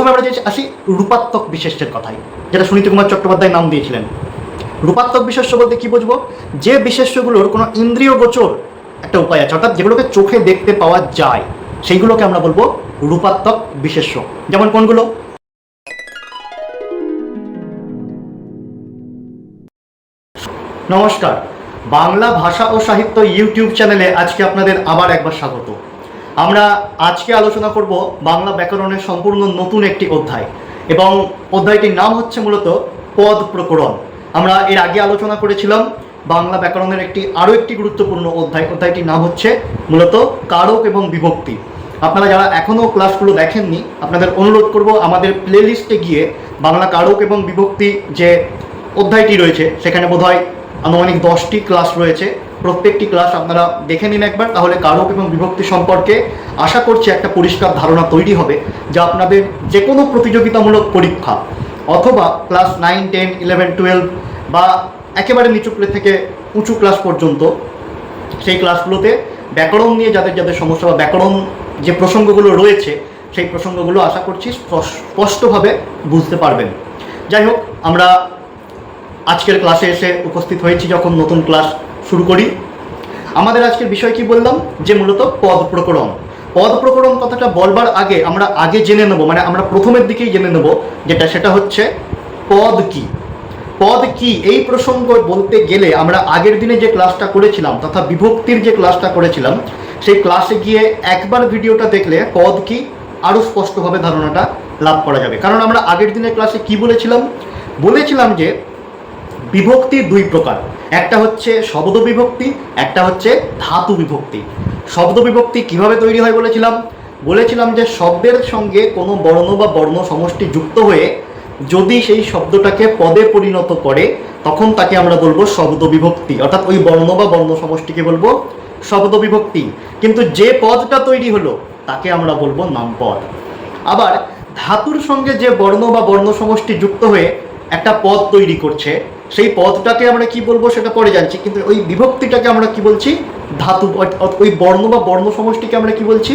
প্রথমে আমরা যে আসি রূপাত্মক বিশেষ্যের কথায়, যেটা সুনীতি কুমার চট্টোপাধ্যায় নাম দিয়েছিলেন। রূপাত্মক বিশেষ্য বলতে কি বুঝবো? যে বিশেষ্যগুলোর কোনো ইন্দ্রিয় গোচর একটা উপায় আছে, অর্থাৎ যেগুলোকে চোখে দেখতে পাওয়া যায়, সেইগুলোকে আমরা বলবো রূপাত্মক বিশেষ্য। যেমন কোনগুলো? নমস্কার, বাংলা ভাষা ও সাহিত্য ইউটিউব চ্যানেলে আজকে আপনাদের আবার একবার স্বাগত। আমরা আজকে আলোচনা করব বাংলা ব্যাকরণের সম্পূর্ণ নতুন একটি অধ্যায়, এবং অধ্যায়টির নাম হচ্ছে মূলত পদ প্রকরণ। আমরা এর আগে আলোচনা করেছিলাম বাংলা ব্যাকরণের আরও একটি গুরুত্বপূর্ণ অধ্যায়টির নাম হচ্ছে মূলত কারক এবং বিভক্তি। আপনারা যারা এখনও ক্লাসগুলো দেখেননি, আপনাদের অনুরোধ করব আমাদের প্লেলিস্টে গিয়ে বাংলা কারক এবং বিভক্তি যে অধ্যায়টি রয়েছে, সেখানে বোধহয় আনুমানিক 10টি ক্লাস রয়েছে। প্রত্যেকটি ক্লাস আপনারা দেখে নিন একবার, তাহলে কারক এবং বিভক্তি সম্পর্কে আশা করছি একটা পরিষ্কার ধারণা তৈরি হবে, যা আপনাদের যে কোনো প্রতিযোগিতামূলক পরীক্ষা অথবা ক্লাস 9, 10, 11, 12 বা একেবারে নিচু থেকে উঁচু ক্লাস পর্যন্ত সেই ক্লাসগুলোতে ব্যাকরণ নিয়ে যাদের সমস্যা বা ব্যাকরণ যে প্রসঙ্গগুলো রয়েছে, সেই প্রসঙ্গগুলো আশা করছি স্পষ্টভাবে বুঝতে পারবেন। যাই হোক, আমরা আজকের ক্লাসে এসে উপস্থিত হয়েছি যখন নতুন ক্লাস শুরু করি। আমাদের আজকের বিষয় কি বললাম? যে মূলত পদ প্রকরণ। পদ প্রকরণ কথাটা বলবার আগে আমরা জেনে নেব, মানে আমরা প্রথমের দিকেই জেনে নেব সেটা হচ্ছে পদ কি। পদ কি এই প্রসঙ্গ বলতে গেলে আমরা আগের দিনে যে ক্লাসটা করেছিলাম তথা বিভক্তির যে ক্লাসটা করেছিলাম, সেই ক্লাসে গিয়ে একবার ভিডিওটা দেখলে পদ কি আরও স্পষ্টভাবে ধারণাটা লাভ করা যাবে। কারণ আমরা আগের দিনের ক্লাসে কি বলেছিলাম যে বিভক্তি দুই প্রকার, একটা হচ্ছে শব্দ বিভক্তি, একটা হচ্ছে ধাতু বিভক্তি। শব্দ বিভক্তি কিভাবে তৈরি হয় বলেছিলাম যে শব্দের সঙ্গে কোনো বর্ণ বা বর্ণ সমষ্টি যুক্ত হয়ে যদি সেই শব্দটাকে পদে পরিণত করে, তখন তাকে আমরা বলবো শব্দ বিভক্তি, অর্থাৎ ওই বর্ণ বা বর্ণ সমষ্টিকে বলবো শব্দ বিভক্তি। কিন্তু যে পদটা তৈরি হলো তাকে আমরা বলবো নামপদ। আবার ধাতুর সঙ্গে যে বর্ণ বা বর্ণ সমষ্টি যুক্ত হয়ে একটা পদ তৈরি করছে, সেই পদটাকে আমরা কি বলবো সেটা পরে জানছি, কিন্তু ওই বিভক্তিটাকে আমরা কি বলছি? ধাতু। ওই বর্ণ বা বর্ণ সমষ্টিকে আমরা কি বলছি?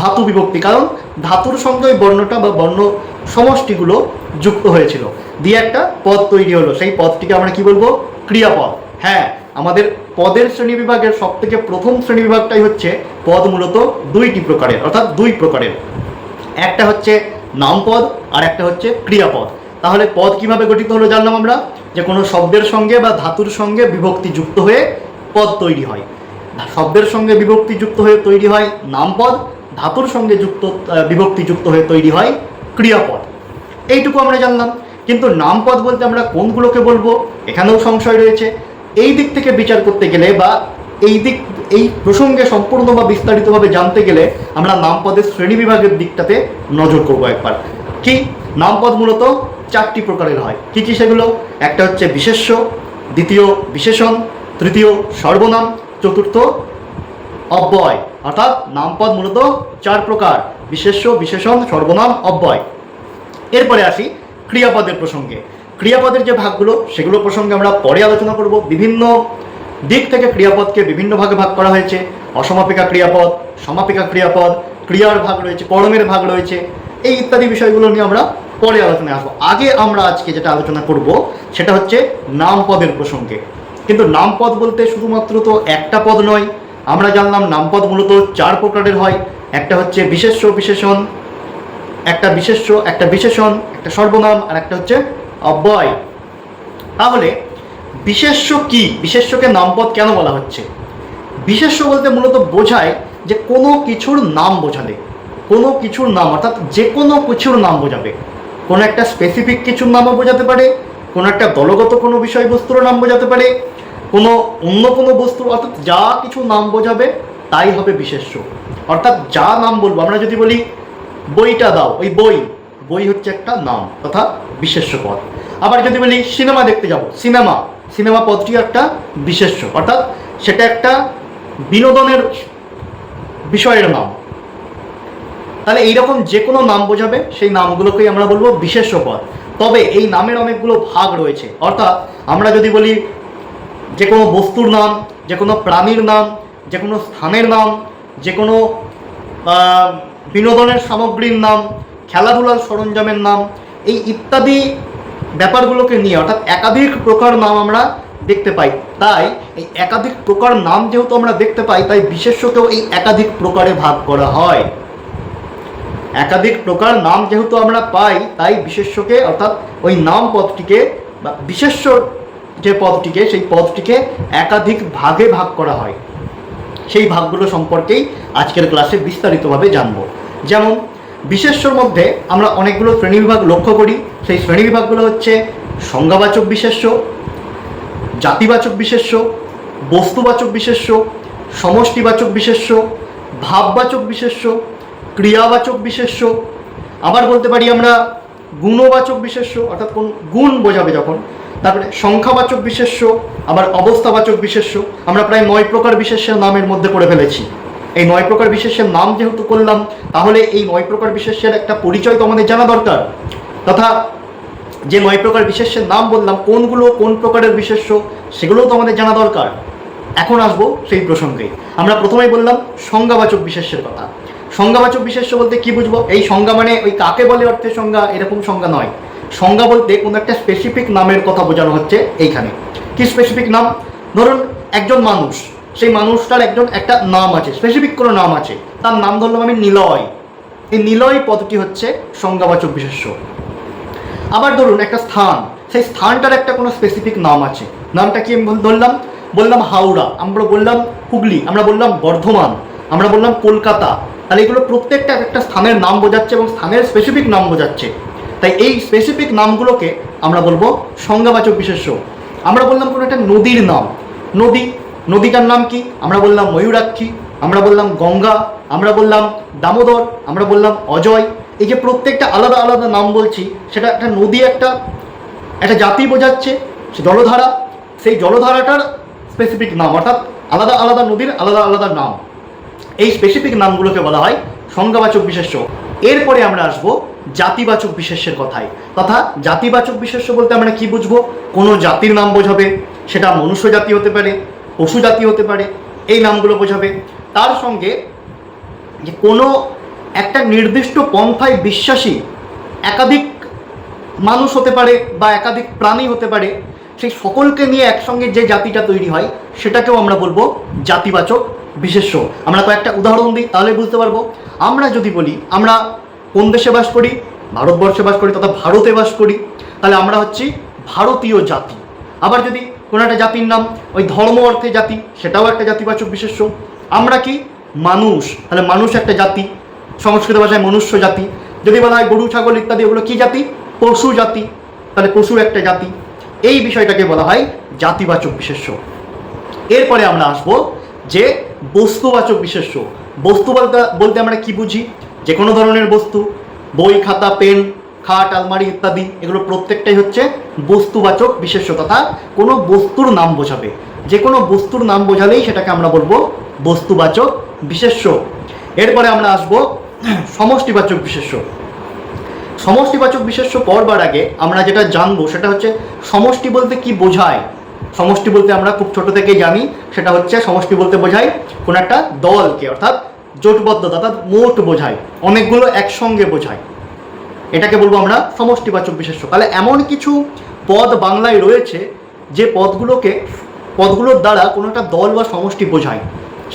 ধাতু বিভক্তি। কারণ ধাতুর সঙ্গে ওই বর্ণটা বা বর্ণ সমষ্টিগুলো যুক্ত হয়েছিল, দিয়ে একটা পদ তৈরি হলো। সেই পদটিকে আমরা কি বলবো? ক্রিয়াপদ। হ্যাঁ, আমাদের পদের শ্রেণীবিভাগের সবথেকে প্রথম শ্রেণীবিভাগটাই হচ্ছে পদ মূলত দুইটি প্রকারের, অর্থাৎ দুই প্রকারের। একটা হচ্ছে নামপদ আর একটা হচ্ছে ক্রিয়াপদ। তাহলে পদ কিভাবে গঠিত হলো জানলাম আমরা, যে কোনো শব্দের সঙ্গে বা ধাতুর সঙ্গে বিভক্তি যুক্ত হয়ে পদ তৈরি হয়। শব্দের সঙ্গে বিভক্তি যুক্ত হয়ে তৈরি হয় নামপদ, ধাতুর সঙ্গে বিভক্তি যুক্ত হয়ে তৈরি হয় ক্রিয়াপদ। এইটুকু আমরা জানলাম। কিন্তু নামপদ বলতে আমরা কোনগুলোকে বলবো, এখানেও সংশয় রয়েছে। এই দিক থেকে বিচার করতে গেলে বা এই প্রসঙ্গে সম্পূর্ণ বা বিস্তারিতভাবে জানতে গেলে আমরা নামপদের শ্রেণীবিভাগের দিকটাতে নজর করবো একবার। কি নামপদ মূলত 4টি প্রকারের হয়। কি কি সেগুলো? একটা হচ্ছে বিশেষ্য, দ্বিতীয় বিশেষণ, তৃতীয় সর্বনাম, চতুর্থ অব্যয়। অর্থাৎ নামপদ মূলত 4 প্রকার: বিশেষ্য, বিশেষণ, সর্বনাম, অব্যয়। এরপরে আসি ক্রিয়াপদের প্রসঙ্গে। ক্রিয়াপদের যে ভাগগুলো, সেগুলো প্রসঙ্গে আমরা পরে আলোচনা করব। বিভিন্ন দিক থেকে ক্রিয়াপদকে বিভিন্ন ভাগে ভাগ করা হয়েছে। অসমাপিকা ক্রিয়াপদ, সমাপিকা ক্রিয়াপদ, ক্রিয়ার ভাগ রয়েছে, কর্মের ভাগ রয়েছে, এই ইত্যাদি বিষয়গুলো নিয়ে আমরা পরে আলোচনায় আসবো। আগে আমরা আজকে যেটা আলোচনা করব সেটা হচ্ছে নামপদের প্রসঙ্গে। কিন্তু নামপদ বলতে শুধুমাত্র তো একটা পদ নয়। আমরা জানলাম নামপদ মূলত 4 প্রকারের হয়। একটা হচ্ছে বিশেষ্য, বিশেষণ, একটা বিশেষ্য, একটা বিশেষণ, একটা সর্বনাম, আর একটা হচ্ছে অব্যয়। তাহলে বিশেষ্য কি? বিশেষ্যকে নামপদ কেন বলা হচ্ছে? বিশেষ্য বলতে মূলত বোঝায় যে কোনো কিছুর নাম বোঝালে, কোনো কিছুর নাম, অর্থাৎ যে কোনো কিছুর নাম বোঝাবে। কোনো একটা স্পেসিফিক কিছুর নামও বোঝাতে পারে, কোনো একটা দলগত কোনো বিষয়বস্তুর নাম বোঝাতে পারে, কোনো অন্য কোনো বস্তুর, অর্থাৎ যা কিছু নাম বোঝাবে তাই হবে বিশেষ্য। অর্থাৎ যা নাম বলবো, আমরা যদি বলি বইটা দাও, ওই বই হচ্ছে একটা নাম তথা বিশেষ্য পদ। আবার যদি বলি সিনেমা দেখতে যাব, সিনেমা পদটি একটা বিশেষ্য, অর্থাৎ সেটা একটা বিনোদনের বিষয়ের নাম। তাহলে এইরকম যে কোনো নাম বোঝাবে সেই নামগুলোকেই আমরা বলবো বিশেষ্য পদ। তবে এই নামের অনেকগুলো ভাগ রয়েছে। অর্থাৎ আমরা যদি বলি যে কোনো বস্তুর নাম, যে কোনো প্রাণীর নাম, যে কোনো স্থানের নাম, যে কোনো বিনোদনের সামগ্রীর নাম, খেলাধুলার সরঞ্জামের নাম, এই ইত্যাদি ব্যাপারগুলোকে নিয়ে অর্থাৎ একাধিক প্রকার নাম আমরা দেখতে পাই। তাই এই একাধিক প্রকার নাম যেহেতু আমরা দেখতে পাই, তাই বিশেষ্যকেও এই একাধিক প্রকারে ভাগ করা হয়। একাধিক প্রকার নাম যেহেতু আমরা পাই, তাই বিশেষ্যকে অর্থাৎ ওই নাম পদটিকে বা বিশেষ্য যে পদটিকে, সেই পদটিকে একাধিক ভাগে ভাগ করা হয়। সেই ভাগগুলো সম্পর্কেই আজকের ক্লাসে বিস্তারিতভাবে জানব। যেমন বিশেষ্যর মধ্যে আমরা অনেকগুলো শ্রেণীবিভাগ লক্ষ্য করি। সেই শ্রেণীবিভাগগুলো হচ্ছে সংজ্ঞাবাচক বিশেষ্য, জাতিবাচক বিশেষ্য, বস্তুবাচক বিশেষ্য, সমষ্টিবাচক বিশেষ্য, ভাববাচক বিশেষ্য, ক্রিয়াবাচক বিশেষ্য, আবার বলতে পারি আমরা গুণবাচক বিশেষ্য, অর্থাৎ কোন গুণ বোঝাবে যখন। তারপরে সংখ্যাবাচক বিশেষ্য, আবার অবস্থাবাচক বিশেষ্য। আমরা প্রায় 9 প্রকার বিশেষ্যের নামের মধ্যে করে ফেলেছি। এই 9 প্রকার বিশেষ্যের নাম যেহেতু করলাম, তাহলে এই 9 প্রকার বিশেষ্যের একটা পরিচয় তো আমাদের জানা দরকার। তথা যে 9 প্রকার বিশেষ্যের নাম বললাম, কোনগুলো কোন প্রকারের বিশেষ্য সেগুলোও তো আমাদের জানা দরকার। এখন আসবো সেই প্রসঙ্গে। আমরা প্রথমেই বললাম সংজ্ঞাবাচক বিশেষ্যের কথা। সংজ্ঞাবাচক বিশেষ্য বলতে কি বুঝবো? এই সংজ্ঞা মানে ওই কাকে বলে অর্থে সংজ্ঞা, এরকম সংজ্ঞা নয়। সংজ্ঞা বলতে কোনো একটা স্পেসিফিক নামের কথা বোঝানো হচ্ছে এইখানে। কি স্পেসিফিক নাম? ধরুন একজন মানুষ, সেই মানুষটার একটা নাম আছে, স্পেসিফিক কোনো নাম আছে, তার নাম ধরলাম আমি নিলয়। এই নিলয় পদটি হচ্ছে সংজ্ঞাবাচক বিশেষ্য। আবার ধরুন একটা স্থান, সেই স্থানটার একটা কোনো স্পেসিফিক নাম আছে, নামটা কি আমি বললাম হাওড়া, আমরা বললাম হুগলি, আমরা বললাম বর্ধমান, আমরা বললাম কলকাতা। তাহলে এগুলো প্রত্যেকটা একটা স্থানের নাম বোঝাচ্ছে এবং স্থানের স্পেসিফিক নাম বোঝাচ্ছে। তাই এই স্পেসিফিক নামগুলোকে আমরা বলবো সংজ্ঞাবাচক বিশেষ্য। আমরা বললাম কোনো একটা নদীর নাম, নদীটার নাম কি? আমরা বললাম ময়ূরাক্ষী, আমরা বললাম গঙ্গা, আমরা বললাম দামোদর, আমরা বললাম অজয়। এই যে প্রত্যেকটা আলাদা আলাদা নাম বলছি, সেটা একটা নদী একটা জাতি বোঝাচ্ছে, সে জলধারা, সেই জলধারাটার স্পেসিফিক নাম, অর্থাৎ আলাদা আলাদা নদীর আলাদা আলাদা নাম। এই স্পেসিফিক নামগুলোকে বলা হয় সংজ্ঞাবাচক বিশেষ্য। এরপরে আমরা আসবো জাতিবাচক বিশেষ্যের কথায়। তথা জাতিবাচক বিশেষ্য বলতে আমরা কি বুঝবো? কোনো জাতির নাম বোঝাবে, সেটা মনুষ্য জাতি হতে পারে, পশু জাতি হতে পারে, এই নামগুলো বোঝাবে। তার সঙ্গে যে কোনো একটা নির্দিষ্ট পন্থায় বিশ্বাসী একাধিক মানুষ হতে পারে বা একাধিক প্রাণী হতে পারে, সেই সকলকে নিয়ে একসঙ্গে যে জাতিটা তৈরি হয়, সেটাকেও আমরা বলবো জাতিবাচক বিশেষ্য। আমরা কয়েকটা উদাহরণ দিই, তাহলে বুঝতে পারবো। আমরা যদি বলি আমরা কোন দেশে বাস করি, ভারতবর্ষে বাস করি তথা ভারতে বাস করি, তাহলে আমরা হচ্ছি ভারতীয় জাতি। আবার যদি কোনো একটা জাতির নাম ওই ধর্ম অর্থে জাতি, সেটাও একটা জাতিবাচক বিশেষ্য। আমরা কি মানুষ, তাহলে মানুষ একটা জাতি, সংস্কৃত ভাষায় মনুষ্য জাতি। যদি বলা হয় গরু ছাগল ইত্যাদি, ওগুলো কি জাতি? পশু জাতি, তাহলে পশু একটা জাতি। এই বিষয়টাকে বলা হয় জাতিবাচক বিশেষ্য। এরপরে আমরা আসবো যে বস্তুবাচক বিশেষ্য। বস্তু বলতে আমরা কি বুঝি? যে কোনো ধরনের বস্তু, বই, খাতা, পেন, খাট, আলমারি ইত্যাদি, এগুলো প্রত্যেকটাই হচ্ছে বস্তুবাচক বিশেষ্য। তথা কোনো বস্তুর নাম বোঝাবে, যে কোনো বস্তুর নাম বোঝালেই সেটাকে আমরা বলবো বস্তুবাচক বিশেষ্য। এরপরে আমরা আসবো সমষ্টিবাচক বিশেষ্য। সমষ্টিবাচক বিশেষ্য পড়বার আগে আমরা যেটা জানবো সেটা হচ্ছে সমষ্টি বলতে কি বোঝায়। সমষ্টি বলতে আমরা খুব ছোট থেকে জানি, সেটা হচ্ছে সমষ্টি বলতে বোঝায় কোনো একটা দলকে, অর্থাৎ জোটবদ্ধতা, অর্থাৎ মোট বোঝায়, অনেকগুলো একসঙ্গে বোঝায়, এটাকে বলবো আমরা সমষ্টিবাচক বিশেষ্য। তাহলে এমন কিছু পদ বাংলায় রয়েছে যে পদগুলোর দ্বারা কোনো একটা দল বা সমষ্টি বোঝায়,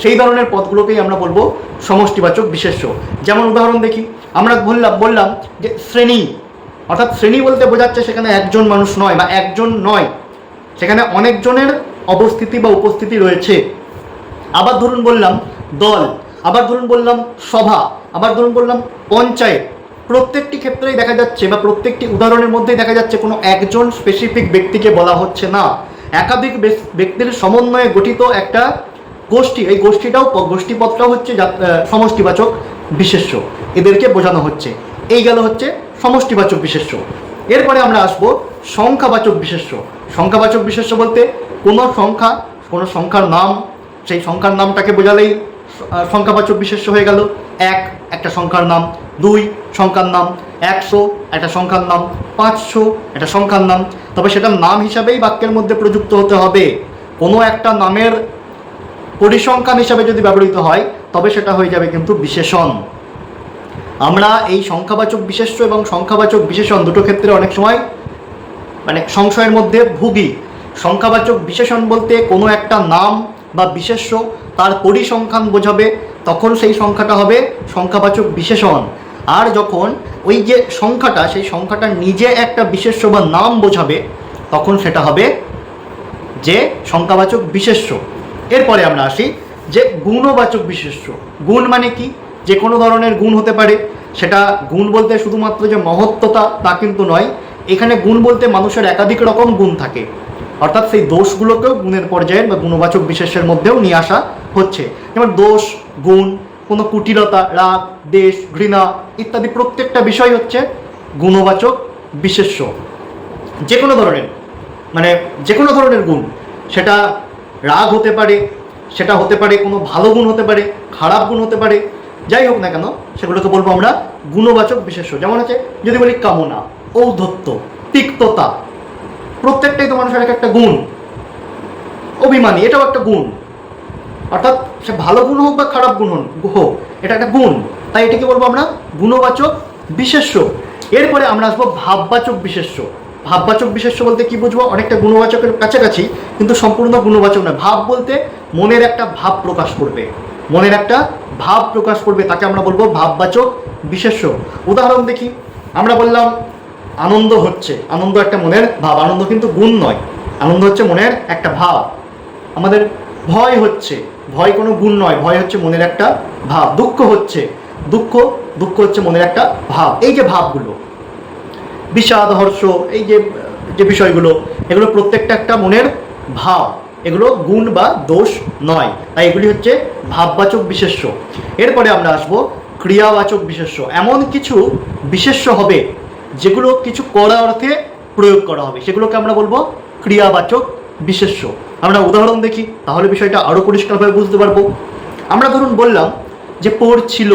সেই ধরনের পদগুলোকেই আমরা বলবো সমষ্টিবাচক বিশেষ্য। যেমন উদাহরণ দেখি, আমরা বললাম যে শ্রেণী, অর্থাৎ শ্রেণী বলতে বোঝাচ্ছে সেখানে একজন মানুষ নয় বা একজন নয়, সেখানে অনেকজনের অবস্থিতি বা উপস্থিতি রয়েছে। আবার ধরুন বললাম দল, আবার ধরুন বললাম সভা, আবার ধরুন বললাম পঞ্চায়েত। প্রত্যেকটি ক্ষেত্রেই দেখা যাচ্ছে বা প্রত্যেকটি উদাহরণের মধ্যেই দেখা যাচ্ছে কোনো একজন স্পেসিফিক ব্যক্তিকে বলা হচ্ছে না, একাধিক ব্যক্তির সমন্বয়ে গঠিত একটা গোষ্ঠী। এই গোষ্ঠীপদটাও হচ্ছে সমষ্টিবাচক বিশেষ্য, এদেরকে বোঝানো হচ্ছে। এই গেল হচ্ছে সমষ্টিবাচক বিশেষ্য। এরপরে আমরা আসবো সংখ্যাবাচক বিশেষ্য। সংখ্যাবাচক বিশেষ্য বলতে কোনো সংখ্যার নাম, সেই সংখ্যার নামটাকে বোঝালেই সংখ্যাবাচক বিশেষ্য হয়ে গেল। একটা সংখ্যার নাম, 2 সংখ্যার নাম, 100 একটা সংখ্যার নাম, 500 একটা সংখ্যার নাম। তবে সেটা নাম হিসাবেই বাক্যের মধ্যে প্রযুক্ত হতে হবে। কোনো একটা নামের পরিসংখ্যান হিসাবে যদি ব্যবহৃত হয় তবে সেটা হয়ে যাবে কিন্তু বিশেষণ। আমরা এই সংখ্যাবাচক বিশেষ্য এবং সংখ্যাবাচক বিশেষণ দুটো ক্ষেত্রে অনেক সময় মানে সংশয়ের মধ্যে ভুগি। সংখ্যাবাচক বিশেষণ বলতে কোনো একটা নাম বা বিশেষ্য তার পরিসংখ্যান বোঝাবে, তখন সেই সংখ্যাটা হবে সংখ্যাবাচক বিশেষণ। আর যখন ওই যে সংখ্যাটা, সেই সংখ্যাটা নিজে একটা বিশেষ্য বা নাম বোঝাবে, তখন সেটা হবে যে সংখ্যাবাচক বিশেষ্য। এরপরে আমরা আসি যে গুণবাচক বিশেষ্য। গুণ মানে কি? যে কোনো ধরনের গুণ হতে পারে। সেটা গুণ বলতে শুধুমাত্র যে মহত্বতা তা কিন্তু নয়, এখানে গুণ বলতে মানুষের একাধিক রকম গুণ থাকে, অর্থাৎ সেই দোষগুলোকেও গুণের পর্যায়ে বা গুণবাচক বিশেষের মধ্যেও নিয়ে আসা হচ্ছে। যেমন দোষ, গুণ, কোনো কুটিলতা, রাগ, দ্বেষ, ঘৃণা ইত্যাদি প্রত্যেকটা বিষয় হচ্ছে গুণবাচক বিশেষ্য। যে কোনো ধরনের মানে যে কোনো ধরনের গুণ, সেটা রাগ হতে পারে, সেটা হতে পারে কোনো ভালো গুণ হতে পারে, খারাপ গুণ হতে পারে, যাই হোক না কেন সেগুলোকে বলবো আমরা গুণবাচক বিশেষ্য। যেমন হচ্ছে যদি বলি কামনা, ঔদ্ধত্য, তিক্ততা, প্রত্যেকটাই তো মানুষের একটা গুণ। অভিমানী, এটাও একটা গুণ, অর্থাৎ সে ভালো গুণ হোক বা খারাপ গুণ হোক, এটা একটা গুণ, তাই এটাকে বলবো আমরা গুণবাচক বিশেষ্য। এরপরে আমরা আসবো ভাববাচক বিশেষ্য। ভাববাচক বিশেষ্য বলতে কি বুঝবো? অনেকটা গুণবাচকের কাছাকাছি, কিন্তু সম্পূর্ণ গুণবাচক নয়। ভাব বলতে মনের একটা ভাব প্রকাশ করবে, মনের একটা ভাব প্রকাশ করবে, তাকে আমরা বলবো ভাববাচক বিশেষ্য। উদাহরণ দেখি, আমরা বললাম আনন্দ হচ্ছে, আনন্দ একটা মনের ভাব, আনন্দ কিন্তু গুণ নয়, আনন্দ হচ্ছে মনের একটা ভাব। আমাদের ভয় হচ্ছে, ভয় কোনো গুণ নয়, ভয় হচ্ছে মনের একটা ভাব। দুঃখ হচ্ছে, দুঃখ হচ্ছে মনের একটা ভাব। এই যে ভাবগুলো, বিষাদ, হর্ষ, এই যে যে বিষয়গুলো, এগুলো প্রত্যেকটা একটা মনের ভাব, এগুলো গুণ বা দোষ নয়, তাই এগুলি হচ্ছে ভাববাচক বিশেষ্য। এরপরে আমরা আসবো ক্রিয়াবাচক বিশেষ্য। এমন কিছু বিশেষ্য হবে যেগুলো কিছু করা অর্থে প্রয়োগ করা হবে, সেগুলোকে আমরা বলবো ক্রিয়াবাচক বিশেষ্য। আমরা উদাহরণ দেখি, তাহলে বিষয়টা আরও পরিষ্কারভাবে বুঝতে পারবো। আমরা ধরুন বললাম যে পড়ছিল,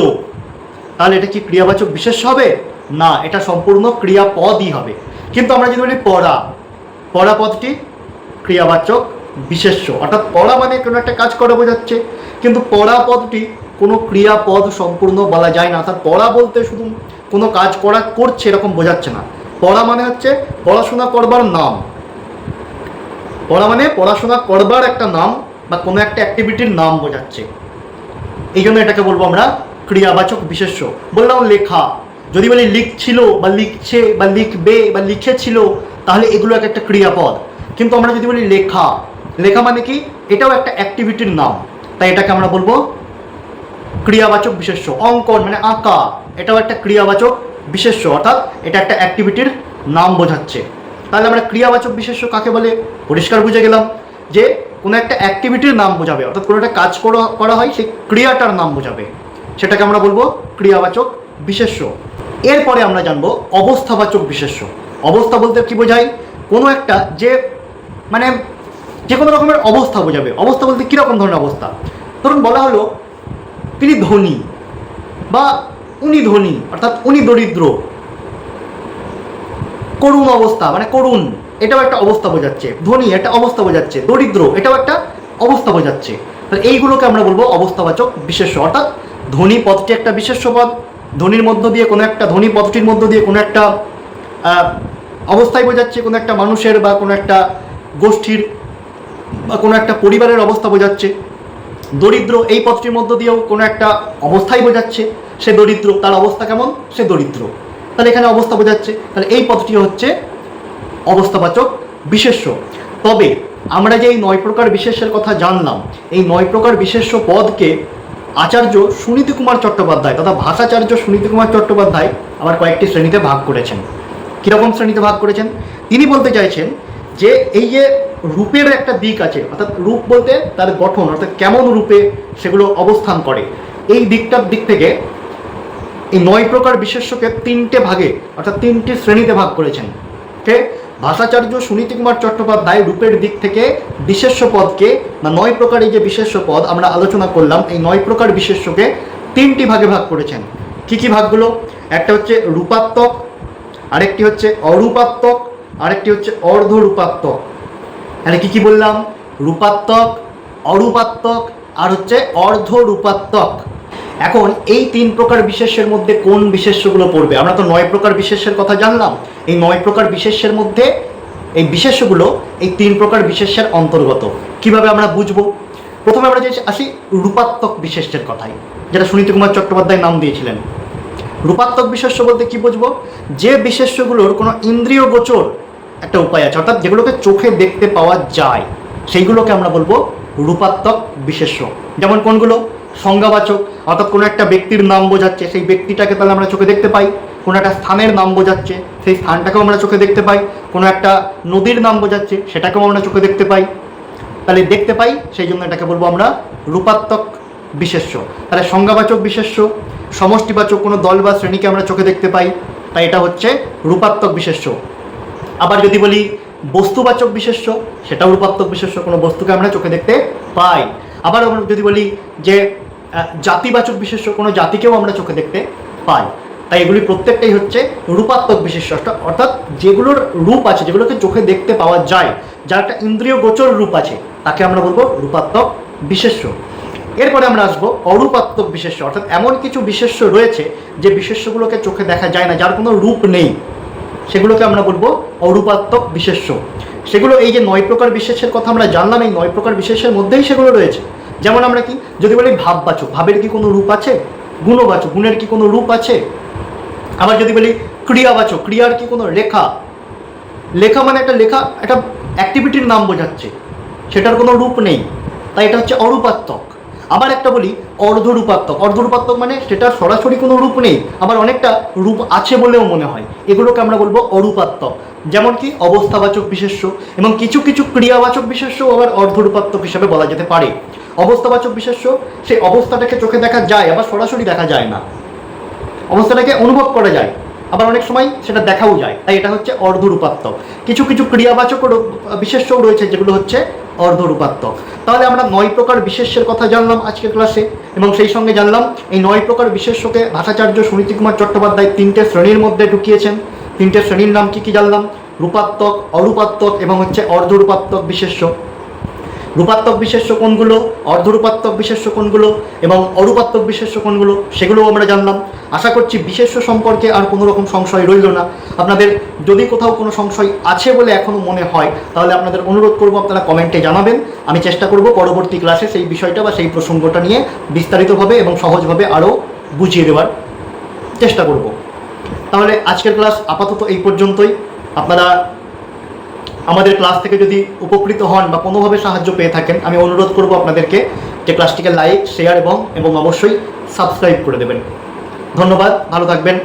তাহলে এটা কি ক্রিয়াবাচক বিশেষ্য হবে? না, এটা সম্পূর্ণ ক্রিয়াপদই হবে। কিন্তু আমরা যদি বলি পড়া, পড়া পদটি ক্রিয়াবাচক বিশেষ্য, অর্থাৎ পড়া মানে কোনো একটা কাজ করা বোঝাচ্ছে, কিন্তু পড়া পদটি কোনো ক্রিয়াপদ সম্পূর্ণ বলা যায় না। অর্থাৎ পড়া বলতে শুধু কোনো কাজ করছে এরকম বোঝাচ্ছে না। পড়া মানে হচ্ছে পড়াশোনা করবার নাম, পড়া মানে পড়াশোনা করবার একটা নাম বা কোনো একটা অ্যাক্টিভিটির নাম বোঝাচ্ছে, এই জন্য এটাকে বলবো আমরা ক্রিয়াবাচক বিশেষ্য। বললাম লেখা, যদি বলি লিখছিল বা লিখছে বা লিখবে বা লিখেছিল, তাহলে এগুলো এক একটা ক্রিয়াপদ। কিন্তু আমরা যদি বলি লেখা, লেখা মানে কি? এটাও একটা অ্যাক্টিভিটির নাম, তাই এটাকে আমরা বলবো ক্রিয়াবাচক বিশেষ্য। অঙ্কন মানে আঁকা, এটাও একটা ক্রিয়াবাচক বিশেষ্য, অর্থাৎ এটা একটা অ্যাক্টিভিটির নাম বোঝাচ্ছে। তাহলে আমরা ক্রিয়াবাচক বিশেষ্য কাকে বলে পরিষ্কার বুঝে গেলাম, যে কোনো একটা অ্যাক্টিভিটির নাম বোঝাবে, অর্থাৎ কোনো একটা কাজ করা হয় সেই ক্রিয়াটার নাম বোঝাবে, সেটাকে আমরা বলবো ক্রিয়াবাচক বিশেষ্য। এরপরে আমরা জানবো অবস্থাবাচক বিশেষ্য। অবস্থা বলতে কি বোঝায়? কোনো একটা যে মানে যে কোনো রকমের অবস্থা বোঝাবে। অবস্থা বলতে কীরকম ধরনের অবস্থা? ধরুন বলা হলো তিনি ধনী বা উনি ধনী, অর্থাৎ উনি দরিদ্র। করুণ অবস্থা মানে করুণ, এটাও একটা অবস্থা বোঝাচ্ছে। ধনী একটা অবস্থা বোঝাচ্ছে, দরিদ্র এটাও একটা অবস্থা বোঝাচ্ছে। তাহলে এইগুলোকে আমরা বলবো অবস্থাবাচক বিশেষ্য। অর্থাৎ ধনী পদটি একটা বিশেষ্য পদ, ধনীর মধ্য দিয়ে কোনো একটা, ধনী পদটির মধ্য দিয়ে কোনো একটা অবস্থায় বোঝাচ্ছে, কোনো একটা মানুষের বা কোনো একটা গোষ্ঠীর বা কোনো একটা পরিবারের অবস্থা বোঝাচ্ছে। দরিদ্র এই পদটির মধ্য দিয়েও কোনো একটা অবস্থাই বোঝাচ্ছে, সে দরিদ্র, তার অবস্থা কেমন, সে দরিদ্র, তাহলে এখানে অবস্থা বোঝাচ্ছে। তাহলে এই পদটি হচ্ছে অবস্থাবাচক বিশেষ্য। তবে আমরা যে এই 9 প্রকার বিশেষ্যের কথা জানলাম, এই 9 প্রকার বিশেষ্য পদকে আচার্য সুনীতি কুমার চট্টোপাধ্যায় তথা ভাষাচার্য সুনীতি কুমার চট্টোপাধ্যায় আবার কয়েকটি শ্রেণীতে ভাগ করেছেন। কীরকম শ্রেণীতে ভাগ করেছেন? তিনি বলতে চাইছেন যে এই যে রূপের একটা দিক আছে, অর্থাৎ রূপ বলতে তার গঠন, অর্থাৎ কেমন রূপে সেগুলো অবস্থান করে, এই দিকটার দিক থেকে এই 9 প্রকার বিশেষ্যকে 3টে ভাগে অর্থাৎ 3টি শ্রেণীতে ভাগ করেছেন। ঠিক, ভাষাচার্য সুনীতি কুমার চট্টোপাধ্যায় রূপের দিক থেকে বিশেষ্য পদকে বা 9 প্রকার এই যে বিশেষ্য পদ আমরা আলোচনা করলাম, এই 9 প্রকার বিশেষ্যকে 3টি ভাগে ভাগ করেছেন। কি কি ভাগগুলো? একটা হচ্ছে রূপাত্মক, আরেকটি হচ্ছে অরূপাত্মক, আরেকটি হচ্ছে অর্ধরূপাত্মক। তাহলে কি কি বললাম? রূপাত্মক, অরূপাত্মক আর হচ্ছে অর্ধরূপাত্মক। এখন এই 3 প্রকার বিশেষ্যের মধ্যে কোন বিশেষ্যগুলো পড়বে? আমরা তো 9 প্রকার বিশেষ্যের কথা জানলাম। এই 9 প্রকার বিশেষ্যের মধ্যে এই বিশেষ্যগুলো এই 3 প্রকার বিশেষ্যের অন্তর্গত। কিভাবে আমরা বুঝবো? প্রথমে আমরা যে আসি রূপাত্মক বিশেষ্যের কথায়, যেটা সুনীতি কুমার চট্টোপাধ্যায় নাম দিয়েছিলেন। রূপাত্মক বিশেষ্য বলতে কি বুঝবো? যে বিশেষ্যগুলোর কোনো ইন্দ্রিয় গোচর একটা উপায় আছে, অর্থাৎ যেগুলোকে চোখে দেখতে পাওয়া যায়, সেইগুলোকে আমরা বলবো রূপাত্মক বিশেষ্য। যেমন কোনগুলো? সংজ্ঞাবাচক, অর্থাৎ কোনো একটা ব্যক্তির নাম বোঝাচ্ছে, সেই ব্যক্তিটাকে তাহলে আমরা চোখে দেখতে পাই। কোনো একটা স্থানের নাম বোঝাচ্ছে, সেই স্থানটাকেও আমরা চোখে দেখতে পাই। কোনো একটা নদীর নাম বোঝাচ্ছে, সেটাকেও আমরা চোখে দেখতে পাই। তাহলে দেখতে পাই, সেই জন্য এটাকে বলবো আমরা রূপাত্মক বিশেষ্য। তাহলে সংজ্ঞাবাচক বিশেষ্য, সমষ্টিবাচক কোনো দল বা শ্রেণীকে আমরা চোখে দেখতে পাই, তাই এটা হচ্ছে রূপাত্মক বিশেষ্য। আবার যদি বলি বস্তুবাচক বিশেষ্য, সেটাও রূপাত্মক বিশেষ্য, কোনো বস্তুকে আমরা চোখে দেখতে পাই। আবার আমরা যদি বলি যে জাতিবাচক বিশেষ্য, কোনো জাতিকেও আমরা চোখে দেখতে পাই। তাই এগুলি প্রত্যেকটাই হচ্ছে রূপাত্মক বিশেষ্য, অর্থাৎ যেগুলোর রূপ আছে, যেগুলোকে চোখে দেখতে পাওয়া যায়, যার একটা ইন্দ্রিয় গোচর রূপ আছে, তাকে আমরা বলবো রূপাত্মক বিশেষ্য। এরপরে আমরা আসবো অরূপাত্মক বিশেষ্য, অর্থাৎ এমন কিছু বিশেষ্য রয়েছে যে বিশেষ্যগুলোকে চোখে দেখা যায় না, যার কোনো রূপ নেই, সেগুলোকে আমরা বলবো অরূপাত্মক বিশেষ্য। সেগুলো এই যে 9 প্রকার বিশেষ্যের কথা আমরা জানলাম, এই 9 প্রকার বিশেষ্যের মধ্যেই সেগুলো রয়েছে। যেমন আমরা কি যদি বলি ভাববাচক, ভাবের কি কোনো রূপ আছে? গুণবাচক, গুণের কি কোনো রূপ আছে? আবার যদি বলি ক্রিয়াবাচক, ক্রিয়ার কি কোনো লেখা? লেখা মানে একটা লেখা একটা অ্যাক্টিভিটির নাম বোঝাচ্ছে, সেটার কোনো রূপ নেই, তাই এটা হচ্ছে অরূপাত্মক। আবার একটা বলি অর্ধরূপাত্মক, অর্ধরূপাত্মক মানে সেটার সরাসরি কোনো রূপ নেই, আবার অনেকটা রূপ আছে বলেও মনে হয়, এগুলোকে আমরা বলবো অরূপাত্মক। যেমন কি অবস্থাবাচক বিশেষ্য, এবং কিছু কিছু ক্রিয়াবাচক বিশেষ্য আবার অর্ধরূপাত্মক হিসাবে বলা যেতে পারে। অবস্থাবাচক বিশেষ্য, সেই অবস্থাটাকে চোখে দেখা যায়, আবার সরাসরি দেখা যায় না, অবস্থাটাকে অনুভব করা যায়, আবার অনেক সময় সেটা দেখাও যায়, তাই এটা হচ্ছে অর্ধরূপাত্মক। কিছু কিছু ক্রিয়াবাচক বিশেষ্যও রয়েছে যেগুলো হচ্ছে অর্ধরূপাত্মক। তাহলে আমরা 9 প্রকার বিশেষ্যের কথা জানলাম আজকের ক্লাসে, এবং সেই সঙ্গে জানলাম এই 9 প্রকার বিশেষ্যকে ভাষাচার্য সুনীতি কুমার চট্টোপাধ্যায় 3টে শ্রেণীর মধ্যে ঢুকিয়েছেন। 3টে শ্রেণীর নাম কি কি জানলাম? রূপাত্মক, অরূপাত্মক এবং হচ্ছে অর্ধরূপাত্মক বিশেষ্য। রূপাত্মক বিশেষ্য কোনগুলো, অর্ধরূপাত্মক বিশেষ্য কোনগুলো এবং অরূপাত্মক বিশেষ্য কোনগুলো, সেগুলোও আমরা জানলাম। আশা করছি বিশেষ্য সম্পর্কে আর কোনো রকম সংশয় রইল না। আপনাদের যদি কোথাও কোনো সংশয় আছে বলে এখনও মনে হয়, তাহলে আপনাদের অনুরোধ করব আপনারা কমেন্টে জানাবেন। আমি চেষ্টা করব পরবর্তী ক্লাসে সেই বিষয়টা বা সেই প্রসঙ্গটা নিয়ে বিস্তারিতভাবে এবং সহজভাবে আরও বুঝিয়ে দেওয়ার চেষ্টা করব। তাহলে আজকের ক্লাস আপাতত এই পর্যন্তই। আপনারা আমাদের ক্লাস থেকে যদি উপকৃত হন বা কোনোভাবে সাহায্য পেয়ে থাকেন, আমি অনুরোধ করব আপনাদেরকে যে ক্লাসটিকে লাইক, শেয়ার এবং অবশ্যই সাবস্ক্রাইব করে দেবেন। ধন্যবাদ, ভালো থাকবেন।